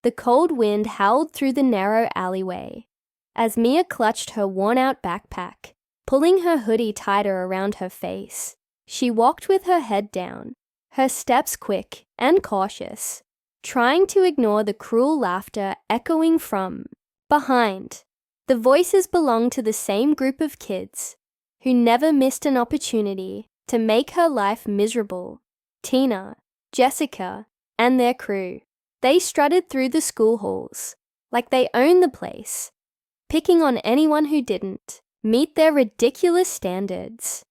The cold wind howled through the narrow alleyway as Mia clutched her worn-out backpack, pulling her hoodie tighter around her face. She walked with her head down, her steps quick and cautious, trying to ignore the cruel laughter echoing from behind. The voices belonged to the same group of kids who never missed an opportunity to make her life miserable. Tina, Jessica, and their crew. They strutted through the school halls like they owned the place, picking on anyone who didn't meet their ridiculous standards.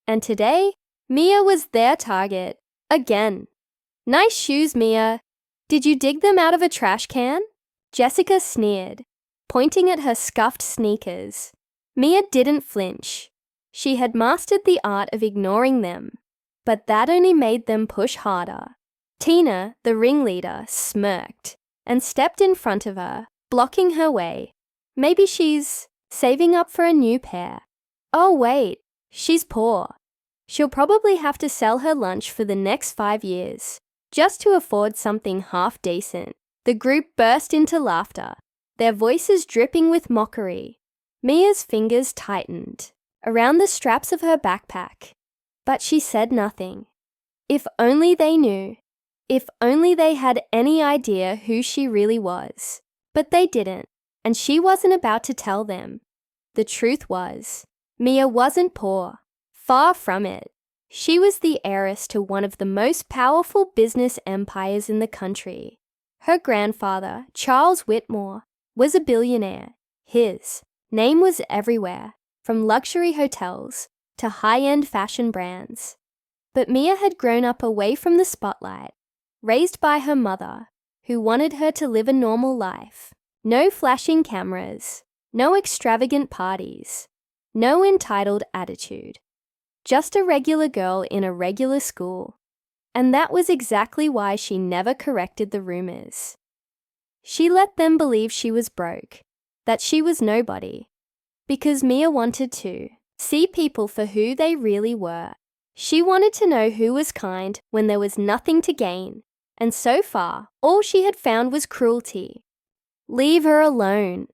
And today, Mia was their target again. "Nice shoes, Mia. Did you dig them out of a trash can?" Jessica sneered, pointing at her scuffed sneakers. Mia didn't flinch. She had mastered the art of ignoring them, but that only made them push harder. Tina, the ringleader, smirked and stepped in front of her, blocking her way. Maybe she's saving up for a new pair. Oh wait, she's poor. She'll probably have to sell her lunch for the next 5 years, just to afford something half decent. The group burst into laughter, their voices dripping with mockery. Mia's fingers tightened around the straps of her backpack, but she said nothing. If only they knew. If only they had any idea who she really was. But they didn't, and she wasn't about to tell them. The truth was, Mia wasn't poor. Far from it. She was the heiress to one of the most powerful business empires in the country. Her grandfather, Charles Whitmore, was a billionaire. His name was everywhere, from luxury hotels to high-end fashion brands. But Mia had grown up away from the spotlight, raised by her mother, who wanted her to live a normal life. No flashing cameras, no extravagant parties, no entitled attitude. Just a regular girl in a regular school. And that was exactly why she never corrected the rumors. She let them believe she was broke, that she was nobody. Because Mia wanted to see people for who they really were. She wanted to know who was kind when there was nothing to gain. And so far, all she had found was cruelty. "Leave her alone."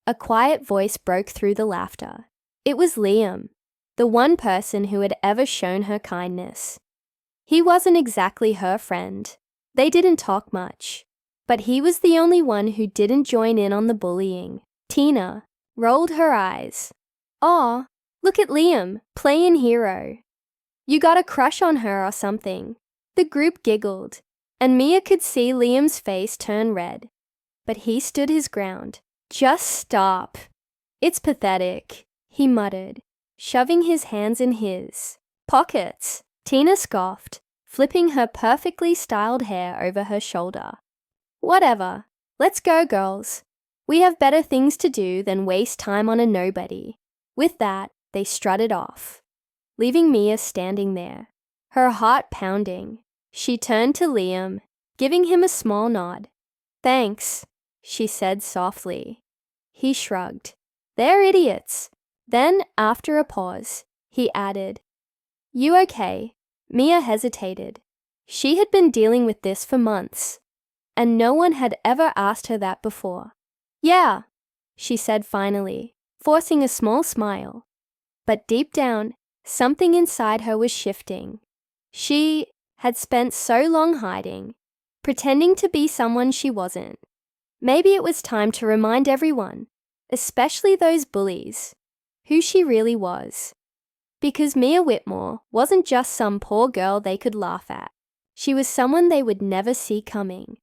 A quiet voice broke through the laughter. It was Liam, the one person who had ever shown her kindness. He wasn't exactly her friend. They didn't talk much. But he was the only one who didn't join in on the bullying. Tina rolled her eyes. "Aw, look at Liam, playing hero. You got a crush on her or something." The group giggled, and Mia could see Liam's face turn red. But he stood his ground. "Just stop. It's pathetic," he muttered, shoving his hands in his pockets. Tina scoffed, flipping her perfectly styled hair over her shoulder. "Whatever. Let's go, girls. We have better things to do than waste time on a nobody." With that, they strutted off, leaving Mia standing there, her heart pounding. She turned to Liam, giving him a small nod. "Thanks," she said softly. He shrugged. "They're idiots." Then, after a pause, he added, "You okay?" Mia hesitated. She had been dealing with this for months, and no one had ever asked her that before. "Yeah," she said finally, forcing a small smile. But deep down, something inside her was shifting. She had spent so long hiding, pretending to be someone she wasn't. Maybe it was time to remind everyone, especially those bullies, who she really was. Because Mia Whitmore wasn't just some poor girl they could laugh at. She was someone they would never see coming.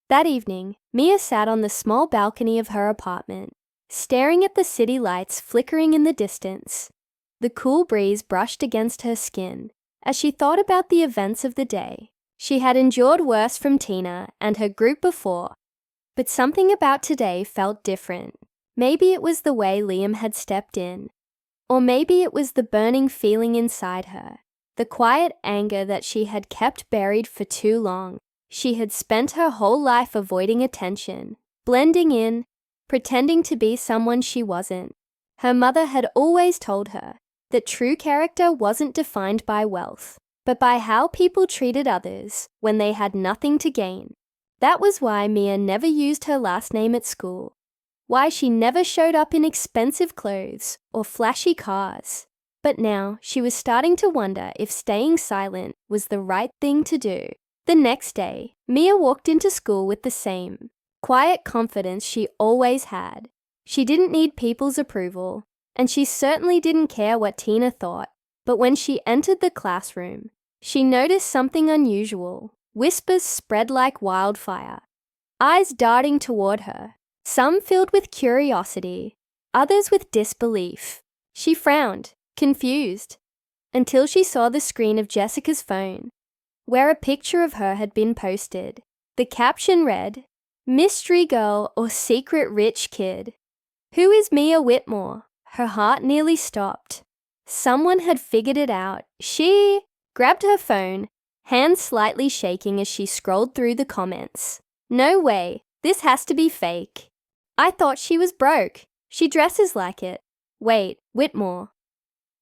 That evening, Mia sat on the small balcony of her apartment, staring at the city lights flickering in the distance. The cool breeze brushed against her skin as she thought about the events of the day. She had endured worse from Tina and her group before, but something about today felt different. Maybe it was the way Liam had stepped in, or maybe it was the burning feeling inside her, the quiet anger that she had kept buried for too long. She had spent her whole life avoiding attention, blending in, pretending to be someone she wasn't. Her mother had always told her that true character wasn't defined by wealth, but by how people treated others when they had nothing to gain. That was why Mia never used her last name at school, why she never showed up in expensive clothes or flashy cars. But now she was starting to wonder if staying silent was the right thing to do. The next day, Mia walked into school with the same quiet confidence she always had. She didn't need people's approval, and she certainly didn't care what Tina thought. But when she entered the classroom, she noticed something unusual. Whispers spread like wildfire, eyes darting toward her, some filled with curiosity, others with disbelief. She frowned, confused, until she saw the screen of Jessica's phone, where a picture of her had been posted. The caption read, "Mystery girl or secret rich kid? Who is Mia Whitmore?" Her heart nearly stopped. Someone had figured it out. She grabbed her phone, hands slightly shaking as she scrolled through the comments. "No way, this has to be fake. I thought she was broke. She dresses like it. Wait, Whitmore.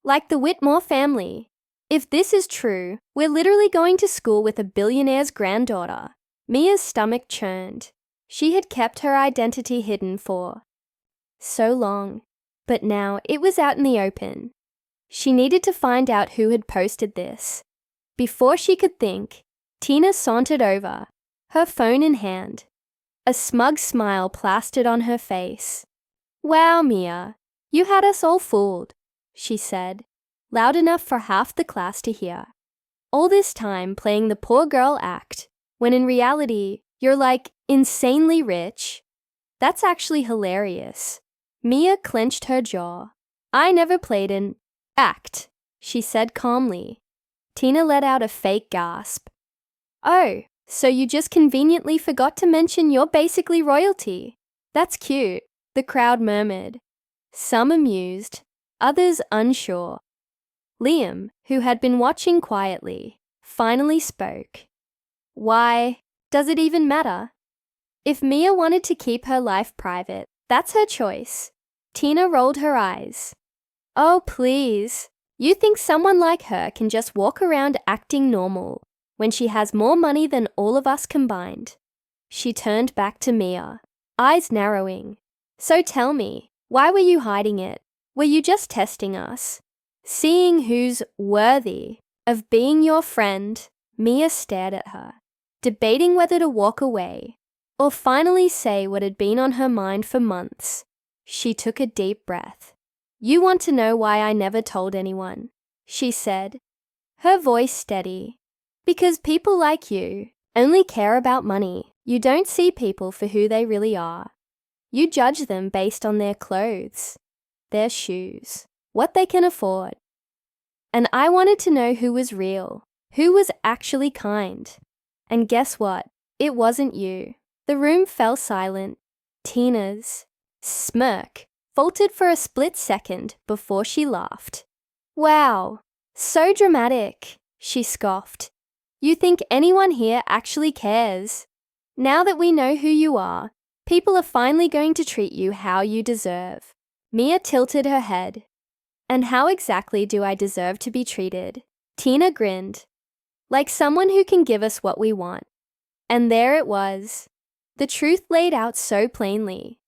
Like the Whitmore family. If this is true, we're literally going to school with a billionaire's granddaughter." Mia's stomach churned. She had kept her identity hidden for so long, but now it was out in the open. She needed to find out who had posted this. Before she could think, Tina sauntered over, her phone in hand. A smug smile plastered on her face. "Wow, Mia, you had us all fooled," she said, loud enough for half the class to hear. "All this time playing the poor girl act, when in reality, you're like insanely rich. That's actually hilarious." Mia clenched her jaw. "I never played an act," she said calmly. Tina let out a fake gasp. "Oh, so you just conveniently forgot to mention you're basically royalty. That's cute," the crowd murmured, some amused, others unsure. Liam, who had been watching quietly, finally spoke. "Why, does it even matter? If Mia wanted to keep her life private, that's her choice." Tina rolled her eyes. "Oh, please. You think someone like her can just walk around acting normal when she has more money than all of us combined?" She turned back to Mia, eyes narrowing. "So tell me, why were you hiding it? Were you just testing us? Seeing who's worthy of being your friend?" Mia stared at her, debating whether to walk away or finally say what had been on her mind for months. She took a deep breath. "You want to know why I never told anyone," she said, her voice steady. "Because people like you only care about money. You don't see people for who they really are. You judge them based on their clothes, their shoes, what they can afford. And I wanted to know who was real, who was actually kind. And guess what? It wasn't you." The room fell silent. Tina's smirk faltered for a split second before she laughed. "Wow, so dramatic," she scoffed. "You think anyone here actually cares? Now that we know who you are, people are finally going to treat you how you deserve." Mia tilted her head. "And how exactly do I deserve to be treated?" Tina grinned. "Like someone who can give us what we want." And there it was, the truth laid out so plainly.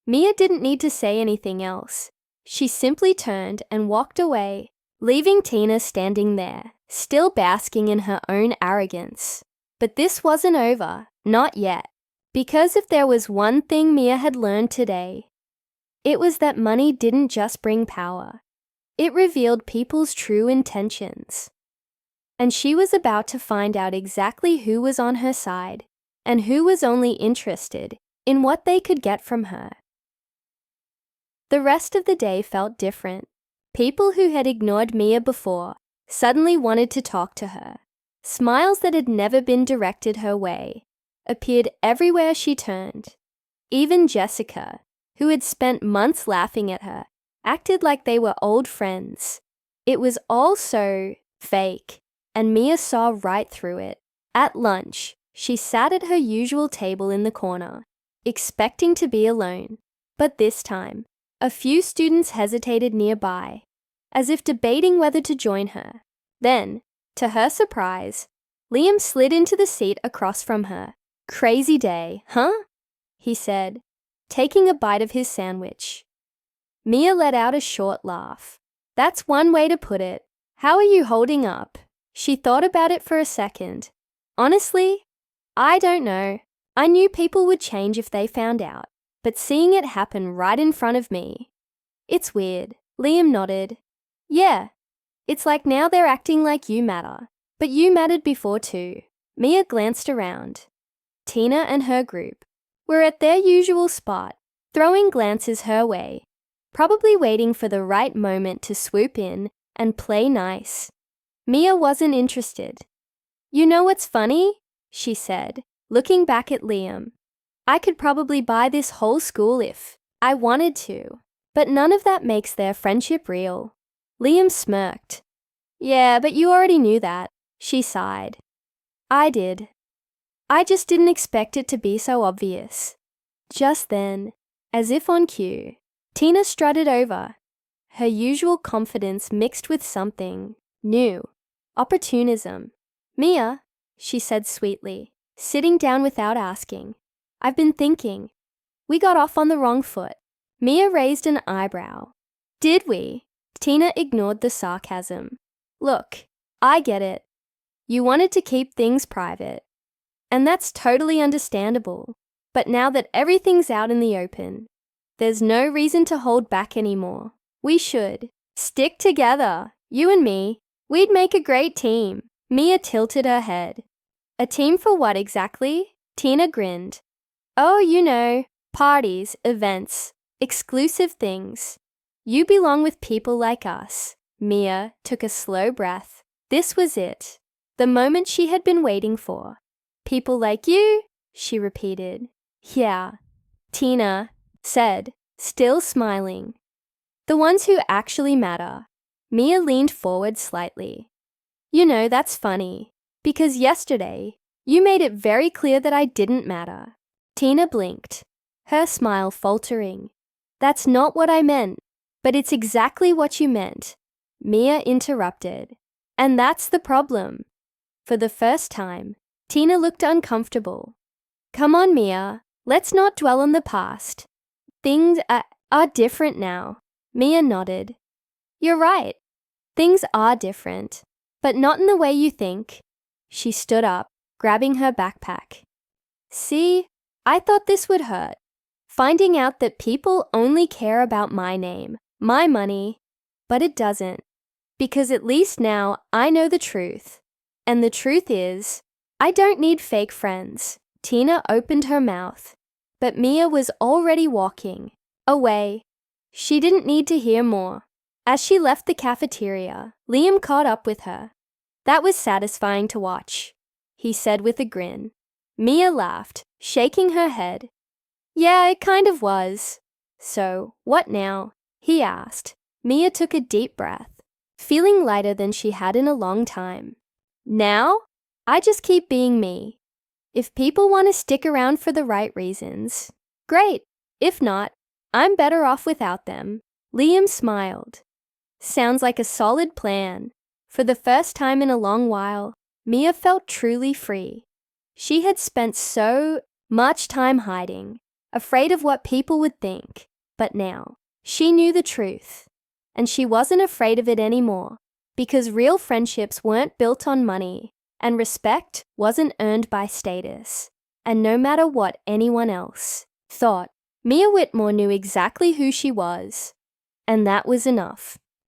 Mia didn't need to say anything else. She simply turned and walked away, leaving Tina standing there, still basking in her own arrogance. But this wasn't over, not yet. Because if there was one thing Mia had learned today, it was that money didn't just bring power. It revealed people's true intentions. And she was about to find out exactly who was on her side and who was only interested in what they could get from her. The rest of the day felt different. People who had ignored Mia before suddenly wanted to talk to her. Smiles that had never been directed her way appeared everywhere she turned. Even Jessica, who had spent months laughing at her, acted like they were old friends. It was all so fake, and Mia saw right through it. At lunch, she sat at her usual table in the corner, expecting to be alone. But this time, a few students hesitated nearby, as if debating whether to join her. Then, to her surprise, Liam slid into the seat across from her. Crazy day, huh? He said, taking a bite of his sandwich. Mia let out a short laugh. That's one way to put it. How are you holding up? She thought about it for a second. Honestly, I don't know. I knew people would change if they found out, but seeing it happen right in front of me. It's weird. Liam nodded. Yeah, it's like now they're acting like you matter. But you mattered before too. Mia glanced around. Tina and her group were at their usual spot, throwing glances her way, probably waiting for the right moment to swoop in and play nice. Mia wasn't interested. You know what's funny? She said, looking back at Liam. I could probably buy this whole school if I wanted to, but none of that makes their friendship real. Liam smirked. Yeah, but you already knew that. She sighed. I did. I just didn't expect it to be so obvious. Just then, as if on cue, Tina strutted over, her usual confidence mixed with something new, opportunism. Mia, she said sweetly, sitting down without asking. I've been thinking. We got off on the wrong foot. Mia raised an eyebrow. Did we? Tina ignored the sarcasm. Look, I get it. You wanted to keep things private. And that's totally understandable. But now that everything's out in the open, there's no reason to hold back anymore. We should stick together, you and me. We'd make a great team. Mia tilted her head. A team for what exactly? Tina grinned. Oh, you know, parties, events, exclusive things. You belong with people like us. Mia took a slow breath. This was it. The moment she had been waiting for. People like you? She repeated. Yeah, Tina said, still smiling. The ones who actually matter. Mia leaned forward slightly. You know, that's funny, because yesterday, you made it very clear that I didn't matter. Tina blinked, her smile faltering. That's not what I meant, but it's exactly what you meant. Mia interrupted. And that's the problem. For the first time, Tina looked uncomfortable. Come on, Mia, let's not dwell on the past. Things are different now. Mia nodded. You're right. Things are different, but not in the way you think. She stood up, grabbing her backpack. See, I thought this would hurt. Finding out that people only care about my name, my money, but it doesn't. Because at least now I know the truth. And the truth is, I don't need fake friends. Tina opened her mouth, but Mia was already walking away. She didn't need to hear more. As she left the cafeteria, Liam caught up with her. That was satisfying to watch, he said with a grin. Mia laughed, shaking her head. Yeah, it kind of was. So, what now? He asked. Mia took a deep breath, feeling lighter than she had in a long time. Now? I just keep being me. If people want to stick around for the right reasons, great. If not, I'm better off without them. Liam smiled. Sounds like a solid plan. For the first time in a long while, Mia felt truly free. She had spent so much time hiding, afraid of what people would think. But now, she knew the truth. And she wasn't afraid of it anymore, because real friendships weren't built on money, and respect wasn't earned by status. And no matter what anyone else thought, Mia Whitmore knew exactly who she was. And that was enough.